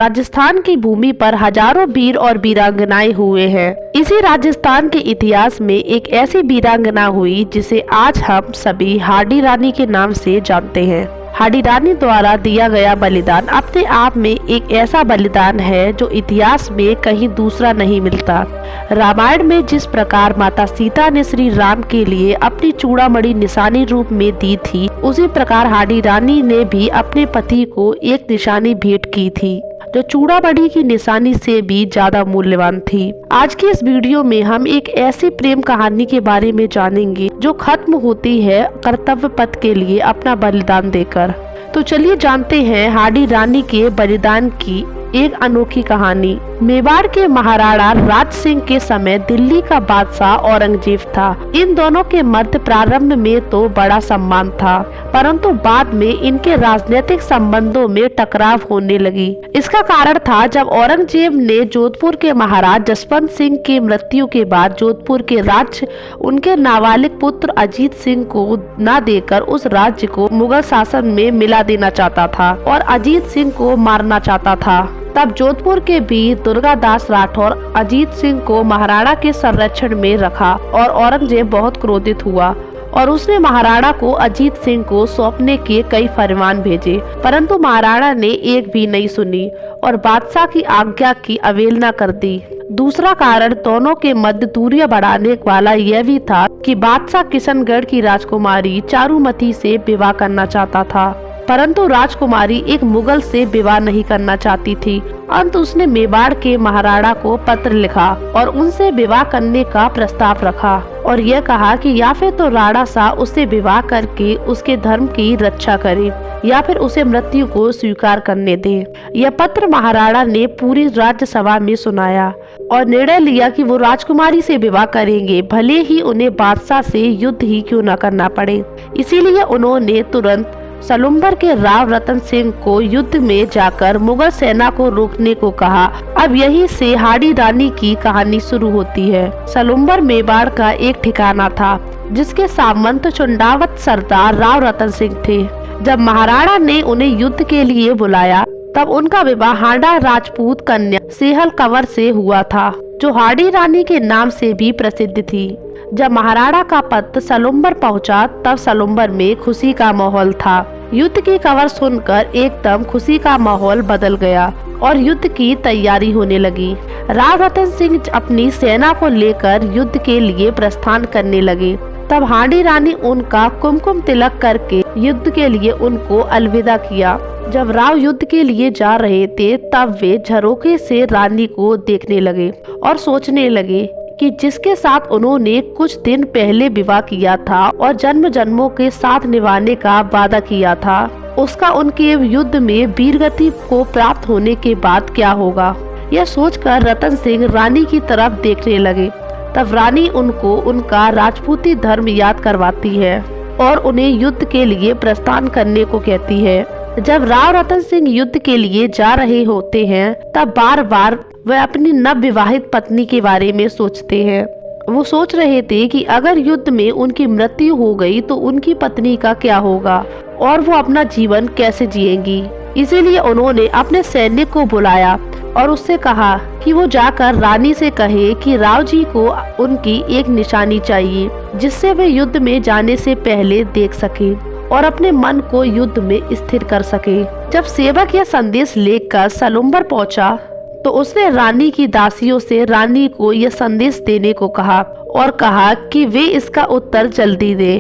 राजस्थान की भूमि पर हजारों वीर और वीरांगनाएं हुए हैं। इसी राजस्थान के इतिहास में एक ऐसी वीरांगना हुई जिसे आज हम सभी हाडी रानी के नाम से जानते हैं। हाडी रानी द्वारा दिया गया बलिदान अपने आप में एक ऐसा बलिदान है जो इतिहास में कहीं दूसरा नहीं मिलता। रामायण में जिस प्रकार माता सीता ने श्री राम के लिए अपनी चूड़ामणि निशानी रूप में दी थी, उसी प्रकार हाडी रानी ने भी अपने पति को एक निशानी भेंट की थी जो चूड़ामणि की निशानी से भी ज्यादा मूल्यवान थी। आज की इस वीडियो में हम एक ऐसी प्रेम कहानी के बारे में जानेंगे जो खत्म होती है कर्तव्य पथ के लिए अपना बलिदान देकर। तो चलिए जानते हैं हाडी रानी के बलिदान की एक अनोखी कहानी। मेवाड़ के महाराणा राज सिंह के समय दिल्ली का बादशाह औरंगजेब था। इन दोनों के मध्य प्रारंभ में तो बड़ा सम्मान था, परंतु बाद में इनके राजनीतिक संबंधों में टकराव होने लगी। इसका कारण था जब औरंगजेब ने जोधपुर के महाराज जसवंत सिंह के मृत्यु के बाद जोधपुर के राज्य उनके नाबालिग पुत्र अजीत सिंह को न देकर उस राज्य को मुगल शासन में मिला देना चाहता था और अजीत सिंह को मारना चाहता था। तब जोधपुर के वीर दुर्गादास राठौर अजीत सिंह को महाराणा के संरक्षण में रखा और औरंगजेब बहुत क्रोधित हुआ और उसने महाराणा को अजीत सिंह को सौंपने के कई फरमान भेजे, परंतु महाराणा ने एक भी नहीं सुनी और बादशाह की आज्ञा की अवहेलना कर दी। दूसरा कारण दोनों के मध्य दूरियां बढ़ाने वाला यह भी था कि बादशाह किशनगढ़ की राजकुमारी चारुमती से विवाह करना चाहता था, परंतु राजकुमारी एक मुगल से विवाह नहीं करना चाहती थी। अंत उसने मेवाड़ के महाराणा को पत्र लिखा और उनसे विवाह करने का प्रस्ताव रखा और यह कहा कि या फिर तो राणा शाह उससे विवाह करके उसके धर्म की रक्षा करे या फिर उसे मृत्यु को स्वीकार करने दे। यह पत्र महाराणा ने पूरी राज्यसभा में सुनाया और निर्णय लिया कि वो राजकुमारी से विवाह करेंगे, भले ही उन्हें बादशाह से युद्ध ही क्यों न करना पड़े। इसीलिए उन्होंने तुरंत सलुम्बर के राव रतन सिंह को युद्ध में जाकर मुगल सेना को रोकने को कहा। अब यहीं से हाडी रानी की कहानी शुरू होती है। सलुम्बर मेवाड़ का एक ठिकाना था जिसके सामंत चुंडावत सरदार राव रतन सिंह थे। जब महाराणा ने उन्हें युद्ध के लिए बुलाया तब उनका विवाह हांडा राजपूत कन्या सेहल कंवर से हुआ था, जो हाडी रानी के नाम से भी प्रसिद्ध थी। जब महाराणा का पत्र सलुम्बर पहुंचा तब सलुम्बर में खुशी का माहौल था। युद्ध की खबर सुनकर एकदम खुशी का माहौल बदल गया और युद्ध की तैयारी होने लगी। राव रतन सिंह अपनी सेना को लेकर युद्ध के लिए प्रस्थान करने लगे। तब हाडी रानी उनका कुमकुम तिलक करके युद्ध के लिए उनको अलविदा किया। जब राव युद्ध के लिए जा रहे थे तब वे झरोखे से रानी को देखने लगे और सोचने लगे कि जिसके साथ उन्होंने कुछ दिन पहले विवाह किया था और जन्म जन्मों के साथ निभाने का वादा किया था, उसका उनके युद्ध में वीरगति को प्राप्त होने के बाद क्या होगा। यह सोचकर रतन सिंह रानी की तरफ देखने लगे। तब रानी उनको उनका राजपूती धर्म याद करवाती है और उन्हें युद्ध के लिए प्रस्थान करने को कहती है। जब राव रतन सिंह युद्ध के लिए जा रहे होते हैं तब बार बार वह अपनी नव विवाहित पत्नी के बारे में सोचते हैं। वो सोच रहे थे कि अगर युद्ध में उनकी मृत्यु हो गई तो उनकी पत्नी का क्या होगा और वो अपना जीवन कैसे जिएंगी। इसीलिए उन्होंने अपने सैनिक को बुलाया और उससे कहा कि वो जाकर रानी से कहे कि राव जी को उनकी एक निशानी चाहिए जिससे वे युद्ध में जाने से पहले देख सके और अपने मन को युद्ध में स्थिर कर सके। जब सेवक यह संदेश लेकर सलुम्बर पहुंचा तो उसने रानी की दासियों से रानी को यह संदेश देने को कहा और कहा कि वे इसका उत्तर जल्दी दे।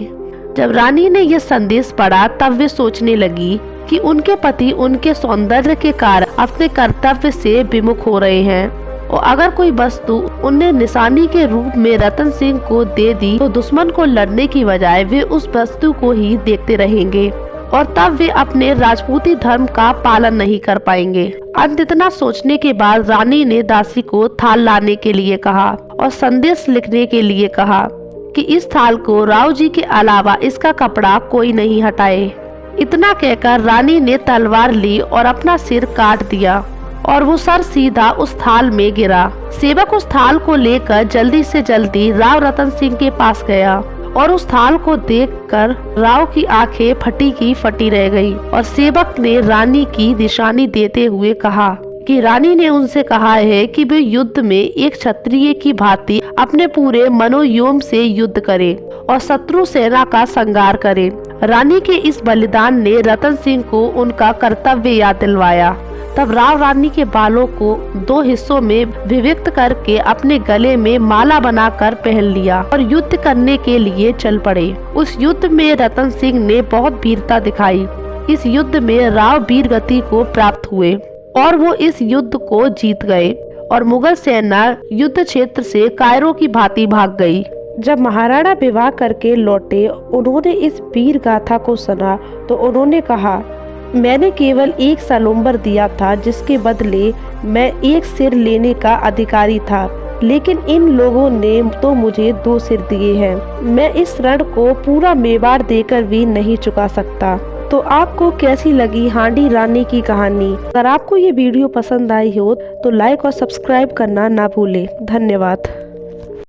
जब रानी ने यह संदेश पढ़ा तब वे सोचने लगी कि उनके पति उनके सौंदर्य के कारण अपने कर्तव्य से विमुख हो रहे हैं और अगर कोई वस्तु उन्हें निशानी के रूप में रतन सिंह को दे दी तो दुश्मन को लड़ने की बजाय वे उस वस्तु को ही देखते रहेंगे और तब वे अपने राजपूती धर्म का पालन नहीं कर पाएंगे। अंत इतना सोचने के बाद रानी ने दासी को थाल लाने के लिए कहा और संदेश लिखने के लिए कहा कि इस थाल को राव जी के अलावा इसका कपड़ा कोई नहीं हटाए। इतना कहकर रानी ने तलवार ली और अपना सिर काट दिया और वो सर सीधा उस थाल में गिरा। सेवक उस थाल को लेकर जल्दी से जल्दी राव रतन सिंह के पास गया और उस थाल को देखकर राव की आंखें फटी की फटी रह गई और सेवक ने रानी की निशानी देते हुए कहा कि रानी ने उनसे कहा है कि वे युद्ध में एक क्षत्रिय की भांति अपने पूरे मनोयोम से युद्ध करें और शत्रु सेना का संहार करें। रानी के इस बलिदान ने रतन सिंह को उनका कर्तव्य याद दिलवाया। तब राव रानी के बालों को 2 हिस्सों में विभक्त करके अपने गले में माला बनाकर पहन लिया और युद्ध करने के लिए चल पड़े। उस युद्ध में रतन सिंह ने बहुत वीरता दिखाई। इस युद्ध में राव वीरगति को प्राप्त हुए और वो इस युद्ध को जीत गए और मुगल सेना युद्ध क्षेत्र से कायरों की भांति भाग गई। जब महाराणा विवाह करके लौटे, उन्होंने इस वीर गाथा को सुना तो उन्होंने कहा, मैंने केवल एक सालोंबर दिया था जिसके बदले मैं एक सिर लेने का अधिकारी था, लेकिन इन लोगों ने तो मुझे 2 सिर दिए हैं। मैं इस ऋण को पूरा मेवाड़ देकर भी नहीं चुका सकता। तो आपको कैसी लगी हांडी रानी की कहानी? अगर आपको ये वीडियो पसंद आई हो तो लाइक और सब्सक्राइब करना ना भूलें। धन्यवाद।